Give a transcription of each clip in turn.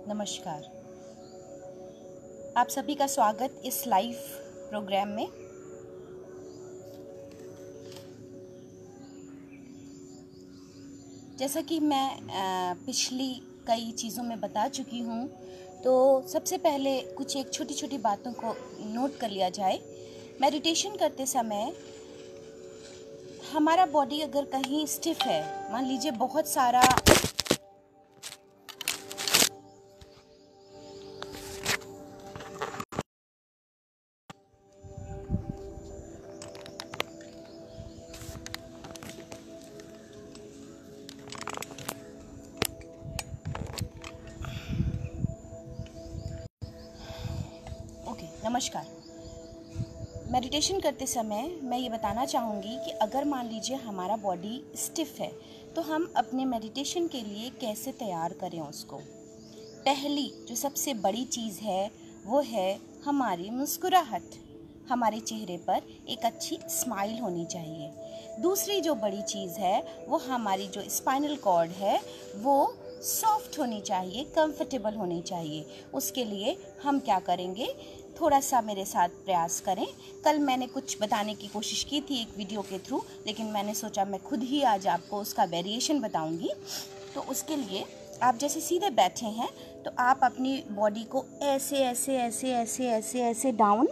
नमस्कार। आप सभी का स्वागत इस लाइव प्रोग्राम में। जैसा कि मैं पिछली कई चीज़ों में बता चुकी हूँ, तो सबसे पहले कुछ एक छोटी छोटी बातों को नोट कर लिया जाए। मेडिटेशन करते समय हमारा बॉडी अगर कहीं स्टिफ है, मान लीजिए बहुत सारा नमस्कार। मेडिटेशन करते समय मैं ये बताना चाहूँगी कि अगर मान लीजिए हमारा बॉडी स्टिफ है, तो हम अपने मेडिटेशन के लिए कैसे तैयार करें उसको। पहली जो सबसे बड़ी चीज़ है वो है हमारी मुस्कुराहट। हमारे चेहरे पर एक अच्छी स्माइल होनी चाहिए। दूसरी जो बड़ी चीज़ है वो हमारी जो स्पाइनल कॉर्ड है वो सॉफ्ट होनी चाहिए, कंफर्टेबल होनी चाहिए। उसके लिए हम क्या करेंगे, थोड़ा सा मेरे साथ प्रयास करें। कल मैंने कुछ बताने की कोशिश की थी एक वीडियो के थ्रू, लेकिन मैंने सोचा मैं खुद ही आज आपको उसका वेरिएशन बताऊंगी। तो उसके लिए आप जैसे सीधे बैठे हैं तो आप अपनी बॉडी को ऐसे ऐसे ऐसे ऐसे ऐसे ऐसे डाउन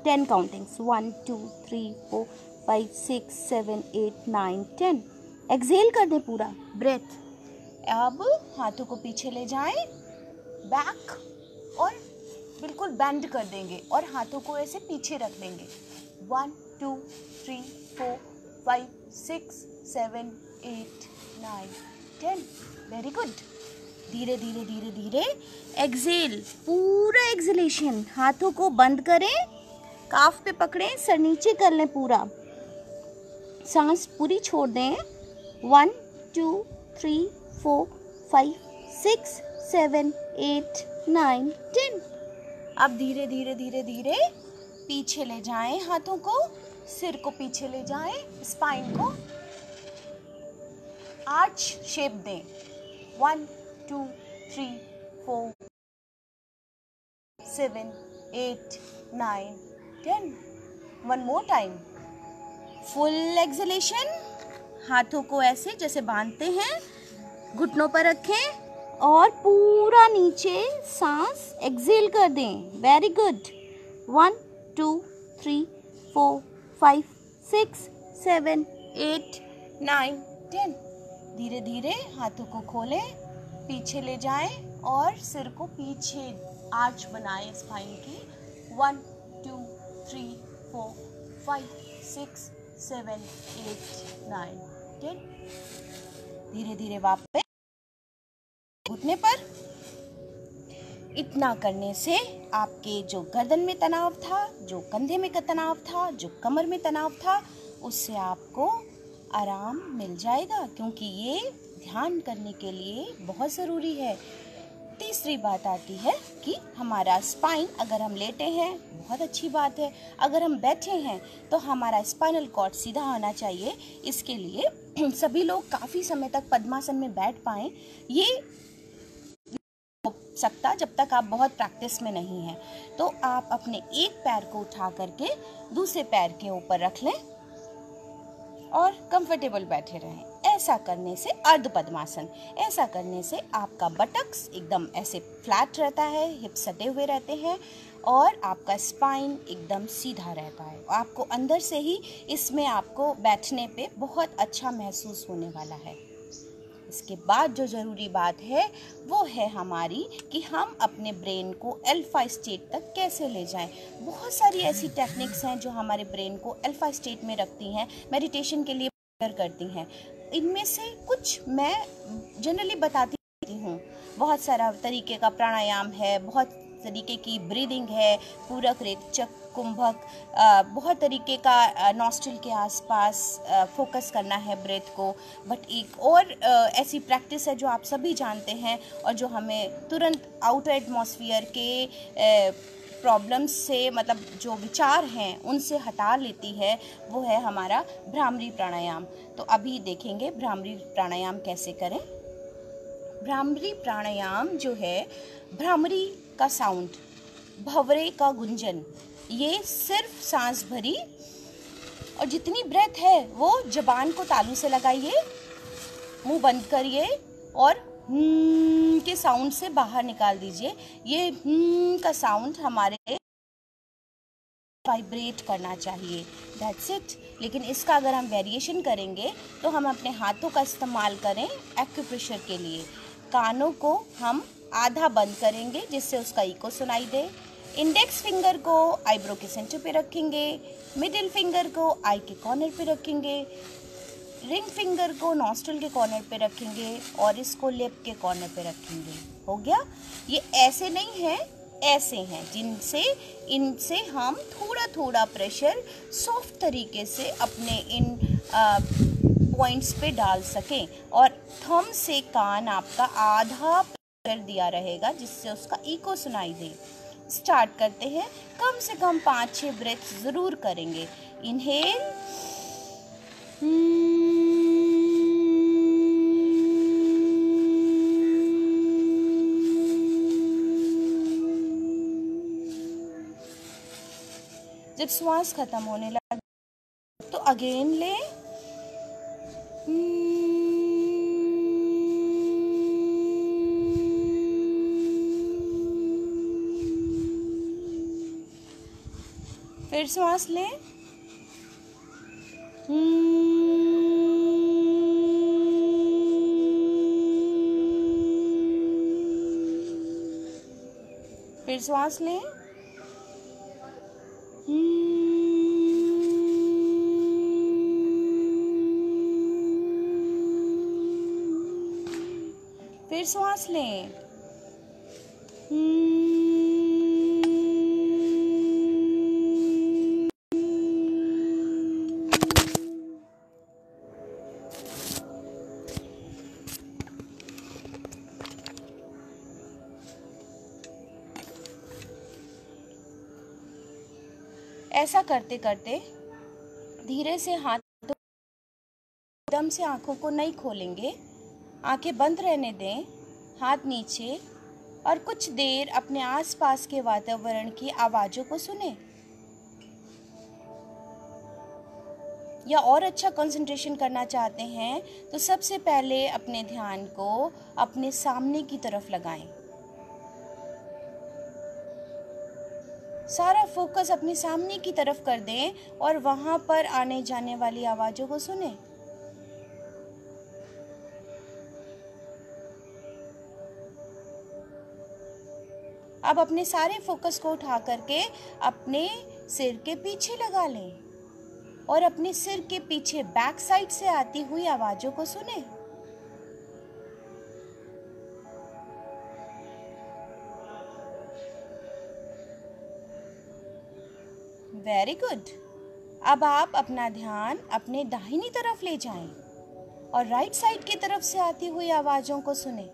10 काउंटिंग्स 1 2 3 4 5 6 7 8 9 10 एक्सहेल कर दें पूरा ब्रेथ। अब हाथों को पीछे ले जाएं, बैक, और बिल्कुल बेंड कर देंगे और हाथों को ऐसे पीछे रख देंगे। 1 2 3 4 5 6 7 8 9 10। Very good. धीरे धीरे धीरे धीरे एक्सहेल, पूरा एक्सहेलेशन। हाथों को बंद करें, काफ पे पकड़ें, सर नीचे कर लें, पूरा सांस पूरी छोड़ दें। 1 2 3 4 5 6 7 8 9 10। अब धीरे धीरे धीरे धीरे पीछे ले जाएं हाथों को, सिर को पीछे ले जाएं, स्पाइन को आर्च शेप दें। 1 2 3 4 7 8 9 10। One more time. Full exhalation. हाथों को ऐसे जैसे बांधते हैं, घुटनों पर रखें और पूरा नीचे सांस एक्सहेल कर दें। Very good. 1 2 3 4 5 6 7 8 9 10। धीरे धीरे हाथों को खोलें, पीछे ले जाएं और सिर को पीछे आर्च बनाएं स्पाइन की। 1 2 3 4 5 6 7 8 9 10। धीरे धीरे वापस घुटने पर। इतना करने से आपके जो गर्दन में तनाव था, जो कंधे में तनाव था, जो कमर में तनाव था, उससे आपको आराम मिल जाएगा, क्योंकि ये ध्यान करने के लिए बहुत ज़रूरी है। तीसरी बात आती है कि हमारा स्पाइन, अगर हम लेटे हैं बहुत अच्छी बात है, अगर हम बैठे हैं तो हमारा स्पाइनल कॉर्ड सीधा होना चाहिए। इसके लिए सभी लोग काफ़ी समय तक पद्मासन में बैठ पाएं, ये सकता जब तक आप बहुत प्रैक्टिस में नहीं हैं। तो आप अपने एक पैर को उठा करके दूसरे पैर के ऊपर रख लें और कंफर्टेबल बैठे रहें। ऐसा करने से अर्ध पद्मासन, ऐसा करने से आपका बटक्स एकदम ऐसे फ्लैट रहता है, हिप्स सटे हुए रहते हैं और आपका स्पाइन एकदम सीधा रहता है। आपको अंदर से ही इसमें आपको बैठने पे बहुत अच्छा महसूस होने वाला है। इसके बाद जो ज़रूरी बात है वो है हमारी कि हम अपने ब्रेन को अल्फा स्टेट तक कैसे ले जाएं। बहुत सारी ऐसी टेक्निक्स हैं जो हमारे ब्रेन को अल्फा स्टेट में रखती हैं, मेडिटेशन के लिए करती हैं। इनमें से कुछ मैं जनरली बताती हूँ। बहुत सारा तरीके का प्राणायाम है, बहुत तरीके की ब्रीदिंग है, पूरक, रेचक, कुंभक, बहुत तरीके का नॉस्ट्रिल के आसपास फोकस करना है ब्रेथ को। बट एक और ऐसी प्रैक्टिस है जो आप सभी जानते हैं और जो हमें तुरंत आउटर एटमॉस्फेयर के प्रॉब्लम्स से, मतलब जो विचार हैं उनसे हटा लेती है, वो है हमारा भ्रामरी प्राणायाम। तो अभी देखेंगे भ्रामरी प्राणायाम कैसे करें। भ्रामरी प्राणायाम जो है, भ्रामरी का साउंड, भंवरे का गुंजन, ये सिर्फ सांस भरी और जितनी ब्रेथ है वो जबान को तालू से लगाइए, मुंह बंद करिए और के साउंड से बाहर निकाल दीजिए। ये का साउंड हमारे वाइब्रेट करना चाहिए, दैट्स इट। लेकिन इसका अगर हम वेरिएशन करेंगे तो हम अपने हाथों का इस्तेमाल करें एक्यूप्रेशर के लिए। कानों को हम आधा बंद करेंगे जिससे उसका इको सुनाई दे। इंडेक्स फिंगर को आईब्रो के सेंटर पे रखेंगे, मिडिल फिंगर को आई के कॉर्नर पे रखेंगे, रिंग फिंगर को नॉस्ट्रल के कॉर्नर पे रखेंगे और इसको लिप के कॉर्नर पे रखेंगे। हो गया। ये ऐसे नहीं है, ऐसे हैं जिनसे इनसे हम थोड़ा थोड़ा प्रेशर सॉफ्ट तरीके से अपने इन पॉइंट्स पे डाल सकें और थंब से कान आपका आधा प्रेशर दिया रहेगा जिससे उसका इको सुनाई दे। स्टार्ट करते हैं। कम से कम 5-6 ब्रेथ ज़रूर करेंगे। इनहेल, जब श्वास खत्म होने लगे तो अगेन लें, फिर श्वास लें, फिर श्वास लें, फिर श्वास लें, ऐसा करते करते धीरे से हाथ एकदम से आंखों को नहीं खोलेंगे, आंखें बंद रहने दें, हाथ नीचे, और कुछ देर अपने आसपास के वातावरण की आवाज़ों को सुने। या और अच्छा कंसंट्रेशन करना चाहते हैं तो सबसे पहले अपने ध्यान को अपने सामने की तरफ लगाएं। सारा फोकस अपने सामने की तरफ कर दें और वहां पर आने जाने वाली आवाज़ों को सुने। अब अपने सारे फोकस को उठा करके अपने सिर के पीछे लगा लें और अपने सिर के पीछे बैक साइड से आती हुई आवाज़ों को सुने। Very good. अब आप अपना ध्यान अपने दाहिनी तरफ ले जाएं और राइट साइड की तरफ से आती हुई आवाज़ों को सुने।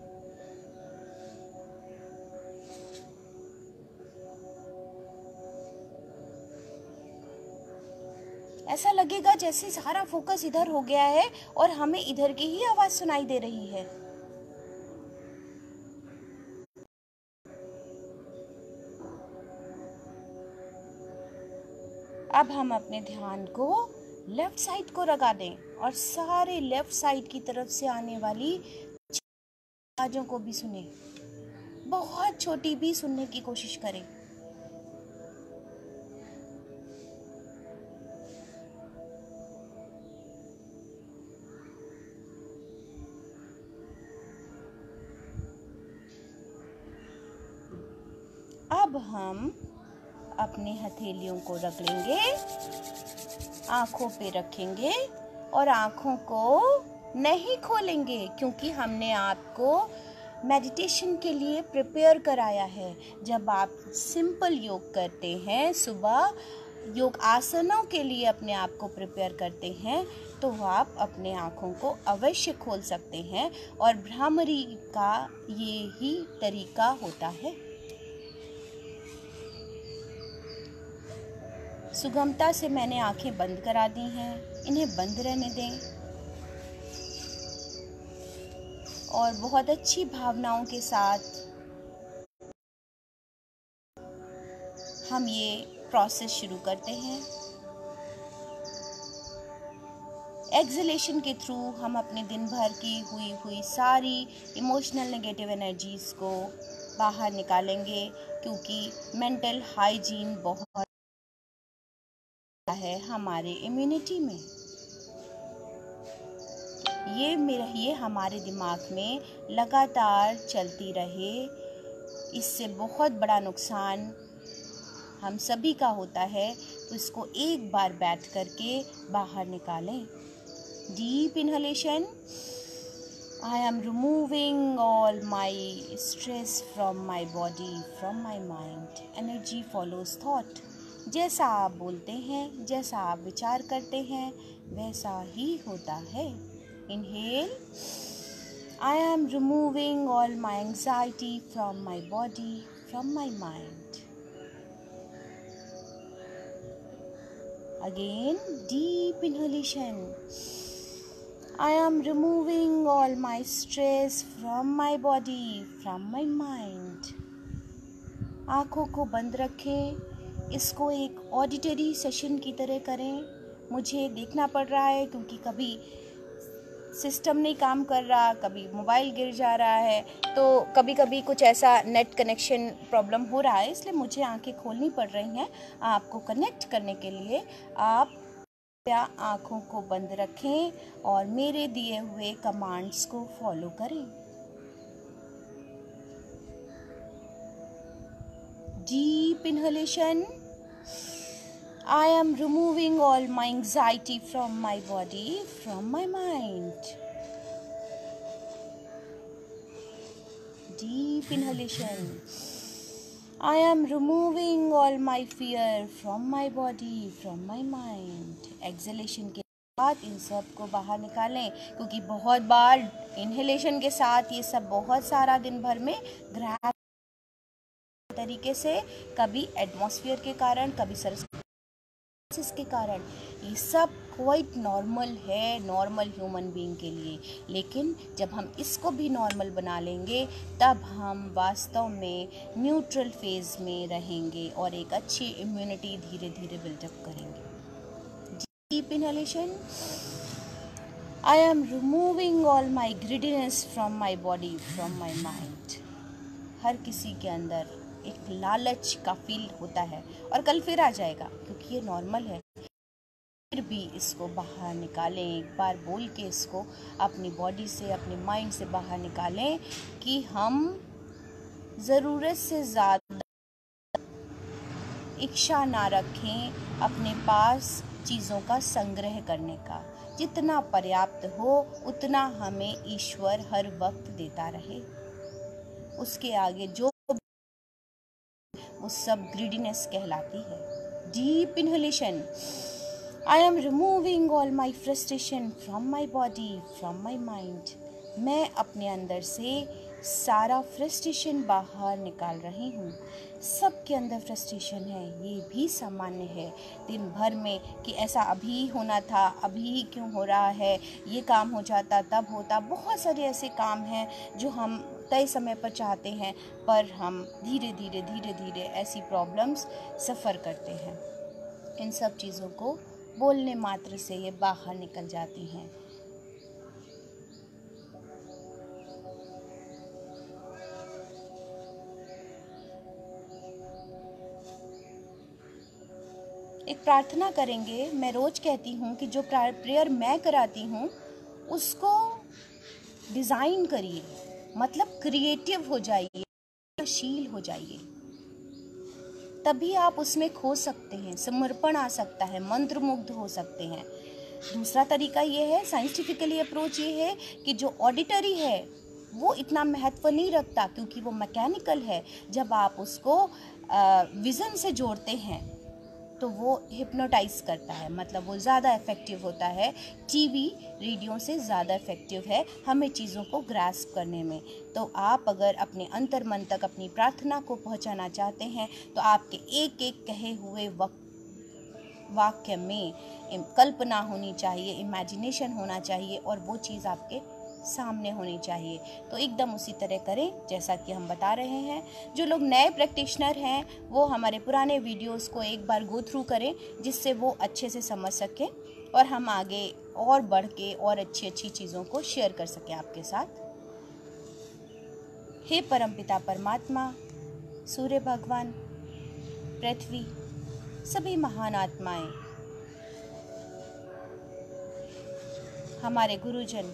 ऐसा लगेगा जैसे सारा फोकस इधर हो गया है और हमें इधर की ही आवाज़ सुनाई दे रही है। अब हम अपने ध्यान को लेफ्ट साइड को लगा दें और सारे लेफ्ट साइड की तरफ से आने वाली आवाज़ों को भी सुने। बहुत छोटी भी सुनने की कोशिश करें। अब हम अपने हथेलियों को रख लेंगे, आँखों पे रखेंगे और आँखों को नहीं खोलेंगे क्योंकि हमने आपको मेडिटेशन के लिए प्रिपेयर कराया है। जब आप सिंपल योग करते हैं, सुबह योग आसनों के लिए अपने आप को प्रिपेयर करते हैं, तो आप अपने आँखों को अवश्य खोल सकते हैं और भ्रामरी का ये ही तरीका होता है। सुगमता से मैंने आंखें बंद करा दी हैं, इन्हें बंद रहने दें और बहुत अच्छी भावनाओं के साथ हम ये प्रोसेस शुरू करते हैं। एक्सहेलेशन के थ्रू हम अपने दिन भर की हुई सारी इमोशनल नेगेटिव एनर्जीज़ को बाहर निकालेंगे, क्योंकि मेंटल हाइजीन बहुत है हमारे इम्यूनिटी में। ये हमारे दिमाग में लगातार चलती रहे, इससे बहुत बड़ा नुकसान हम सभी का होता है। तो इसको एक बार बैठ करके बाहर निकालें। Deep inhalation. I am removing all my stress from my body, from my mind. Energy follows thought. जैसा आप बोलते हैं, जैसा आप विचार करते हैं, वैसा ही होता है। Inhale. I am removing all my anxiety from my body, from my mind. Again, deep inhalation. I am removing all my stress from my body, from my mind. आँखों को बंद रखें। इसको एक ऑडिटरी सेशन की तरह करें। मुझे देखना पड़ रहा है क्योंकि कभी सिस्टम नहीं काम कर रहा, कभी मोबाइल गिर जा रहा है, तो कभी कभी कुछ ऐसा नेट कनेक्शन प्रॉब्लम हो रहा है, इसलिए मुझे आँखें खोलनी पड़ रही हैं। आपको कनेक्ट करने के लिए आप आँखों को बंद रखें और मेरे दिए हुए कमांड्स को फॉलो करें। Deep inhalation. I am removing all my anxiety from my body, from my mind. Deep inhalation. I am removing all my fear from my body, from my mind. Exhalation के बाद इन सब को बाहर निकालें, क्योंकि बहुत बार इनहेलेशन के साथ ये सब बहुत सारा दिन भर में ग्रैब तरीके से, कभी एटमॉस्फेयर के कारण, कभी के कारण, ये सब क्वाइट नॉर्मल है नॉर्मल ह्यूमन बीइंग के लिए। लेकिन जब हम इसको भी नॉर्मल बना लेंगे, तब हम वास्तव में न्यूट्रल फेज में रहेंगे और एक अच्छी इम्यूनिटी धीरे धीरे बिल्डअप करेंगे। Deep inhalation. I am removing all my greediness from my body, from my mind. हर किसी के अंदर एक लालच का फील होता है और कल फिर आ जाएगा, क्योंकि ये नॉर्मल है। फिर भी इसको बाहर निकालें, एक बार बोल के इसको अपनी बॉडी से, अपने माइंड से बाहर निकालें कि हम ज़रूरत से ज़्यादा इच्छा ना रखें अपने पास चीज़ों का संग्रह करने का। जितना पर्याप्त हो उतना हमें ईश्वर हर वक्त देता रहे। उसके आगे जो वो सब ग्रीडीनेस कहलाती है। Deep inhalation. I am removing all my frustration from my body, from my mind. मैं अपने अंदर से सारा फ्रस्ट्रेशन बाहर निकाल रही हूँ। सबके अंदर फ्रस्ट्रेशन है, ये भी सामान्य है दिन भर में कि ऐसा अभी होना था, अभी क्यों हो रहा है, ये काम हो जाता तब होता। बहुत सारे ऐसे काम हैं जो हम तय समय पर चाहते हैं, पर हम धीरे धीरे ऐसी प्रॉब्लम्स सफ़र करते हैं। इन सब चीज़ों को बोलने मात्र से ये बाहर निकल जाती हैं। एक प्रार्थना करेंगे। मैं रोज़ कहती हूँ कि जो प्रेयर मैं कराती हूँ उसको डिज़ाइन करिए, मतलब क्रिएटिव हो जाइए, शील हो जाइए, तभी आप उसमें खो सकते हैं, समर्पण आ सकता है, मंत्रमुग्ध हो सकते हैं। दूसरा तरीका ये है, साइंटिफिकली अप्रोच ये है कि जो ऑडिटरी है वो इतना महत्व नहीं रखता, क्योंकि वो मैकेनिकल है। जब आप उसको विज़न से जोड़ते हैं तो वो हिप्नोटाइज करता है, मतलब वो ज़्यादा इफ़ेक्टिव होता है। टीवी रेडियो से ज़्यादा इफ़ेक्टिव है हमें चीज़ों को ग्रास्प करने में। तो आप अगर अपने अंतर मन तक अपनी प्रार्थना को पहुंचाना चाहते हैं तो आपके एक एक कहे हुए वाक्य में कल्पना होनी चाहिए, इमेजिनेशन होना चाहिए, और वो चीज़ आपके सामने होनी चाहिए। तो एकदम उसी तरह करें जैसा कि हम बता रहे हैं। जो लोग नए प्रैक्टिशनर हैं वो हमारे पुराने वीडियोस को एक बार गो थ्रू करें, जिससे वो अच्छे से समझ सकें और हम आगे और बढ़ के और अच्छी अच्छी चीज़ों को शेयर कर सकें आपके साथ। हे परमपिता परमात्मा, सूर्य भगवान, पृथ्वी, सभी महान आत्माएं, हमारे गुरुजन,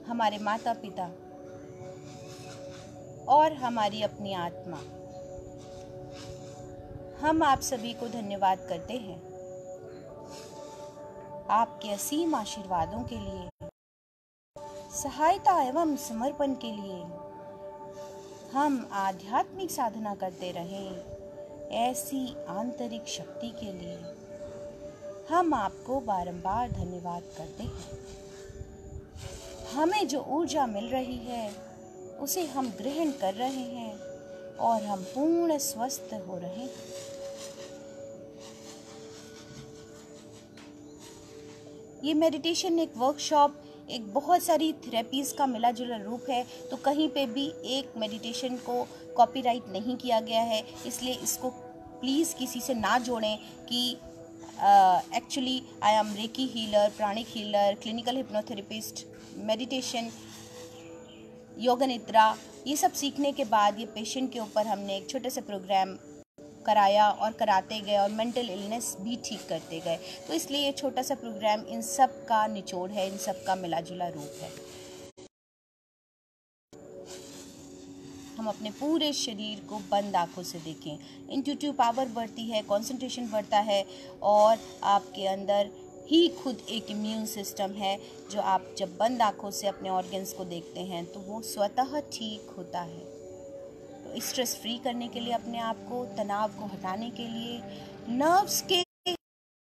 हमारे माता पिता और हमारी अपनी आत्मा, हम आप सभी को धन्यवाद करते हैं आपके असीम आशीर्वादों के लिए, सहायता एवं समर्पण के लिए। हम आध्यात्मिक साधना करते रहें ऐसी आंतरिक शक्ति के लिए हम आपको बारंबार धन्यवाद करते हैं। हमें जो ऊर्जा मिल रही है उसे हम ग्रहण कर रहे हैं और हम पूर्ण स्वस्थ हो रहे हैं। ये मेडिटेशन एक वर्कशॉप, एक बहुत सारी थेरेपीज़ का मिला जुला रूप है, तो कहीं पे भी एक मेडिटेशन को कॉपीराइट नहीं किया गया है, इसलिए इसको प्लीज़ किसी से ना जोड़ें कि actually I am reiki healer, pranic healer, clinical hypnotherapist, meditation, yoga nidra, ये सब सीखने के बाद ये पेशेंट के ऊपर हमने एक छोटे से प्रोग्राम कराया और कराते गए और मेंटल इलनेस भी ठीक करते गए। तो इसलिए ये छोटा सा प्रोग्राम इन सब का निचोड़ है, इन सब का मिला जुला रूप है। हम अपने पूरे शरीर को बंद आंखों से देखें, इंट्यूटिव पावर बढ़ती है, कंसंट्रेशन बढ़ता है और आपके अंदर ही खुद एक इम्यून सिस्टम है जो आप जब बंद आंखों से अपने ऑर्गन्स को देखते हैं तो वो स्वतः ठीक होता है। तो स्ट्रेस फ्री करने के लिए, अपने आप को, तनाव को हटाने के लिए, नर्व्स के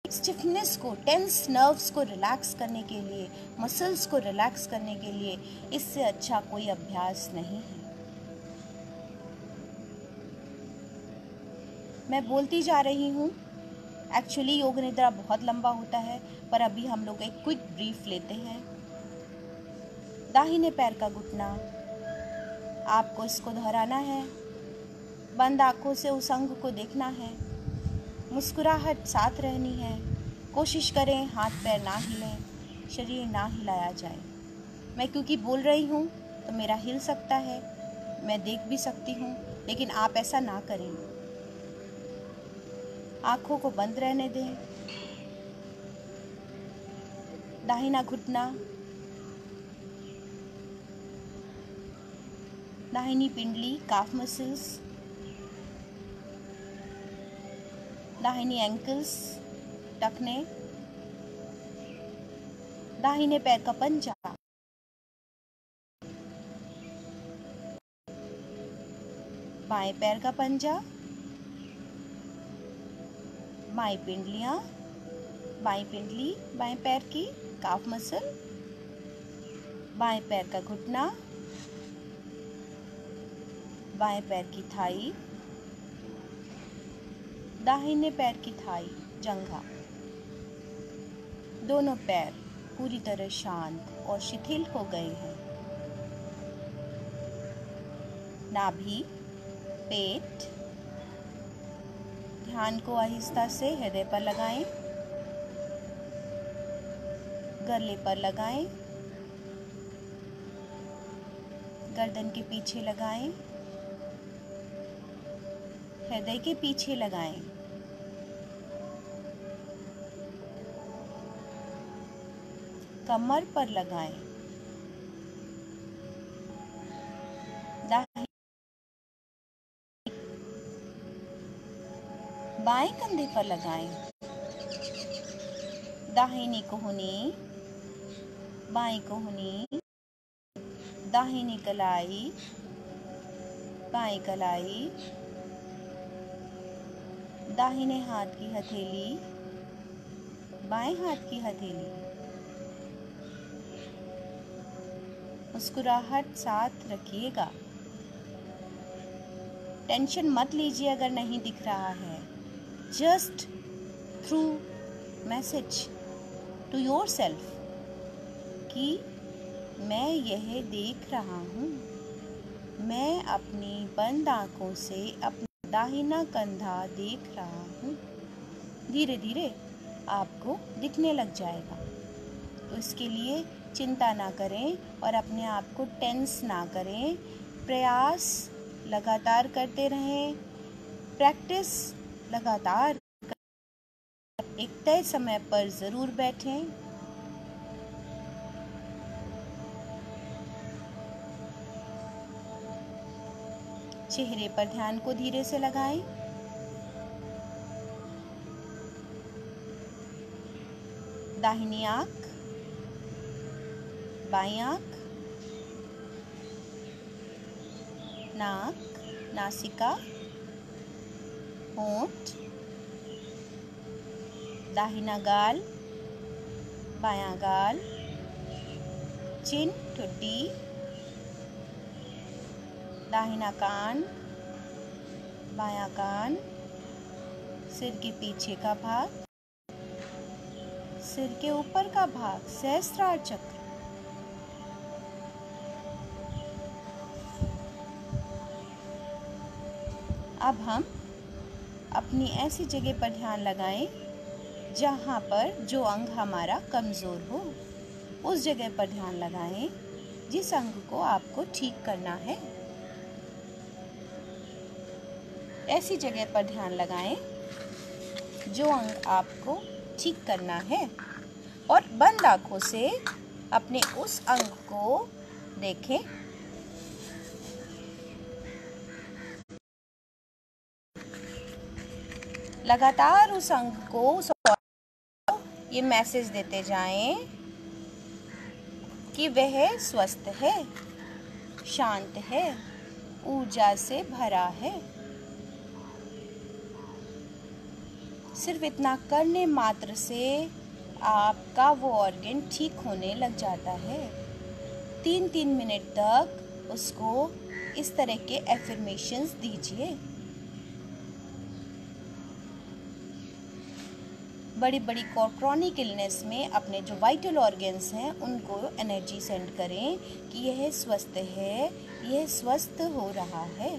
स्टिफनेस को, टेंस नर्व्स को रिलैक्स करने के लिए, मसल्स को रिलैक्स करने के लिए इससे अच्छा कोई अभ्यास नहीं है। मैं बोलती जा रही हूँ, एक्चुअली योग निद्रा बहुत लंबा होता है, पर अभी हम लोग एक क्विक ब्रीफ लेते हैं। दाहिने पैर का घुटना, आपको इसको दोहराना है, बंद आंखों से उस अंग को देखना है, मुस्कुराहट साथ रहनी है, कोशिश करें हाथ पैर ना हिलें, शरीर ना हिलाया जाए। मैं क्योंकि बोल रही हूँ तो मेरा हिल सकता है, मैं देख भी सकती हूँ, लेकिन आप ऐसा ना करें। आंखों को बंद रहने दें। दाहिना घुटना, दाहिनी पिंडली, काफ मसल्स, दाहिनी एंकल्स, टखने, दाहिने पैर का पंजा, बाएं पैर का पंजा, बाएं पिंडलियां, बाएं पिंडली, बाएं पैर की काफ मसल, बाएं पैर का घुटना, बाएं पैर की थाई, दाहिने पैर की थाई, जंघा। दोनों पैर पूरी तरह शांत और शिथिल हो गए हैं। नाभि, पेट, ध्यान को आहिस्ता से हृदय पर लगाएं, गले पर लगाएं, गर्दन के पीछे लगाएं, हृदय के पीछे लगाएं, कमर पर लगाएं, बाएं कंधे पर लगाएं, दाहिनी कोहनी, बाएं कोहनी, दाहिनी कलाई, बाएं कलाई, दाहिने हाथ की हथेली, बाएं हाथ की हथेली। मुस्कुराहट साथ रखिएगा। टेंशन मत लीजिए अगर नहीं दिख रहा है। Just through message to yourself कि मैं यह देख रहा हूँ। मैं अपनी बंद आँखों से अपना दाहिना कंधा देख रहा हूँ। धीरे धीरे आपको दिखने लग जाएगा। तो इसके लिए चिंता ना करें और अपने आप को टेंस ना करें। प्रयास लगातार करते रहें। प्रैक्टिस लगातार एक तय समय पर ज़रूर बैठें। चेहरे पर ध्यान को धीरे से लगाएं। दाहिनी आँख, बाईं आँख, नाक, नासिका, होंठ, दाहिना गाल, बायां गाल, चिन, ठुड्डी, दाहिना कान, बायां कान, सिर के पीछे का भाग, सिर के ऊपर का भाग, सहस्त्रार चक्र। अब हम अपनी ऐसी जगह पर ध्यान लगाएं जहाँ पर जो अंग हमारा कमज़ोर हो। उस जगह पर ध्यान लगाएं जिस अंग को आपको ठीक करना है। ऐसी जगह पर ध्यान लगाएं जो अंग आपको ठीक करना है और बंद आँखों से अपने उस अंग को देखें। लगातार उस अंग को ये मैसेज देते जाएं कि वह स्वस्थ है, शांत है, ऊर्जा से भरा है। सिर्फ इतना करने मात्र से आपका वो ऑर्गन ठीक होने लग जाता है। 3-3 मिनट तक उसको इस तरह के एफर्मेशंस दीजिए। बड़ी बड़ी क्रॉनिक इलनेस में अपने जो वाइटल ऑर्गन्स हैं उनको एनर्जी सेंड करें कि यह स्वस्थ है, यह स्वस्थ हो रहा है।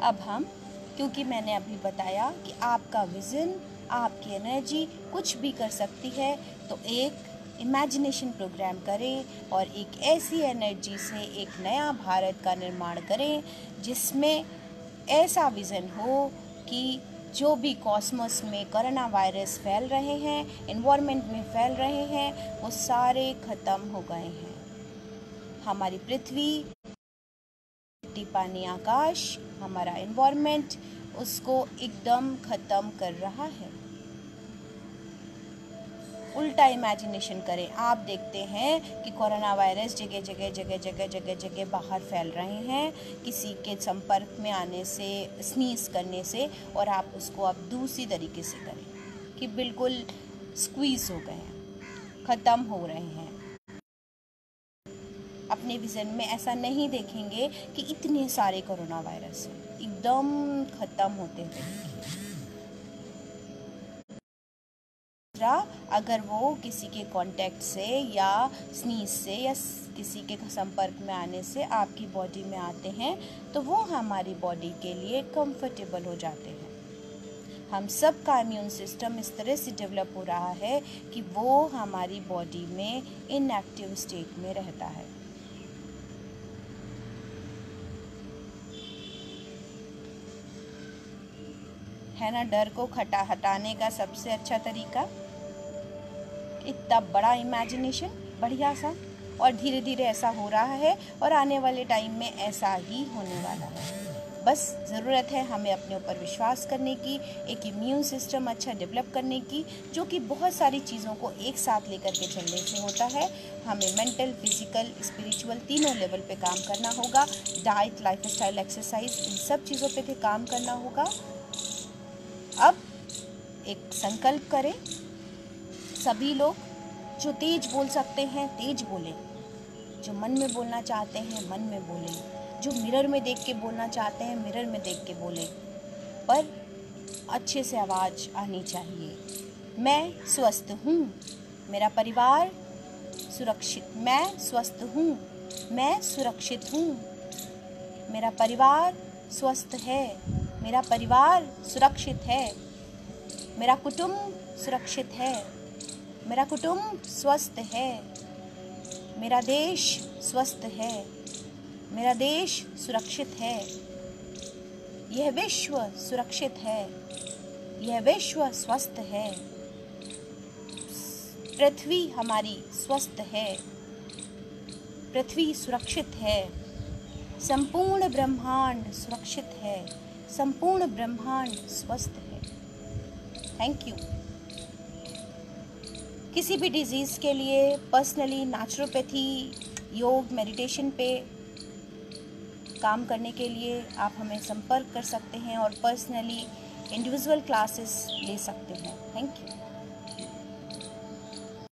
अब हम, क्योंकि मैंने अभी बताया कि आपका विज़न, आपकी एनर्जी कुछ भी कर सकती है, तो एक इमेजिनेशन प्रोग्राम करें और एक ऐसी एनर्जी से एक नया भारत का निर्माण करें जिसमें ऐसा विज़न हो कि जो भी कॉस्मोस में कोरोना वायरस फैल रहे हैं, एनवायरनमेंट में फैल रहे हैं, वो सारे ख़त्म हो गए हैं। हमारी पृथ्वी, मिट्टी, पानी, आकाश, हमारा एनवायरनमेंट उसको एकदम ख़त्म कर रहा है। उल्टा इमेजिनेशन करें। आप देखते हैं कि कोरोना वायरस जगह बाहर फैल रहे हैं किसी के संपर्क में आने से, स्नीज करने से, और आप उसको अब दूसरी तरीके से करें कि बिल्कुल स्क्वीज़ हो गए हैं, ख़त्म हो रहे हैं। अपने विज़न में ऐसा नहीं देखेंगे कि इतने सारे कोरोना वायरस हैं, एकदम ख़त्म होते हुए। अगर वो किसी के कांटेक्ट से या स्नीज से या किसी के संपर्क में आने से आपकी बॉडी में आते हैं तो वो हमारी बॉडी के लिए कंफर्टेबल हो जाते हैं। हम सब का इम्यून सिस्टम इस तरह से डेवलप हो रहा है कि वो हमारी बॉडी में इनएक्टिव स्टेट में रहता है। है ना डर को हटाने का सबसे अच्छा तरीका, इतना बड़ा इमेजिनेशन, बढ़िया सा, और धीरे धीरे ऐसा हो रहा है और आने वाले टाइम में ऐसा ही होने वाला है। बस ज़रूरत है हमें अपने ऊपर विश्वास करने की, एक इम्यून सिस्टम अच्छा डेवलप करने की, जो कि बहुत सारी चीज़ों को एक साथ लेकर के चलने से होता है। हमें मेंटल, फिजिकल, स्पिरिचुअल तीनों लेवल पे काम करना होगा। डाइट, लाइफस्टाइल, एक्सरसाइज, इन सब चीज़ों पे भी काम करना होगा। अब एक संकल्प करें, सभी लोग जो तेज बोल सकते हैं तेज बोलें, जो मन में बोलना चाहते हैं मन में बोलें, जो मिरर में देख के बोलना चाहते हैं मिरर में देख के बोलें, पर अच्छे से आवाज़ आनी चाहिए। मैं स्वस्थ हूँ, मेरा परिवार सुरक्षित, मैं स्वस्थ हूँ, मैं सुरक्षित हूँ, मेरा परिवार स्वस्थ है, मेरा परिवार सुरक्षित है, मेरा कुटुंब सुरक्षित है, मेरा कुटुंब स्वस्थ है, मेरा देश स्वस्थ है, मेरा देश सुरक्षित है, यह विश्व सुरक्षित है, यह विश्व स्वस्थ है, पृथ्वी हमारी स्वस्थ है, पृथ्वी सुरक्षित है, संपूर्ण ब्रह्मांड सुरक्षित है, संपूर्ण ब्रह्मांड स्वस्थ है। Thank you. किसी भी डिजीज़ के लिए पर्सनली नेचुरोपैथी, योग, मेडिटेशन पे काम करने के लिए आप हमें संपर्क कर सकते हैं और पर्सनली इंडिविजुअल क्लासेस ले सकते हैं। Thank you.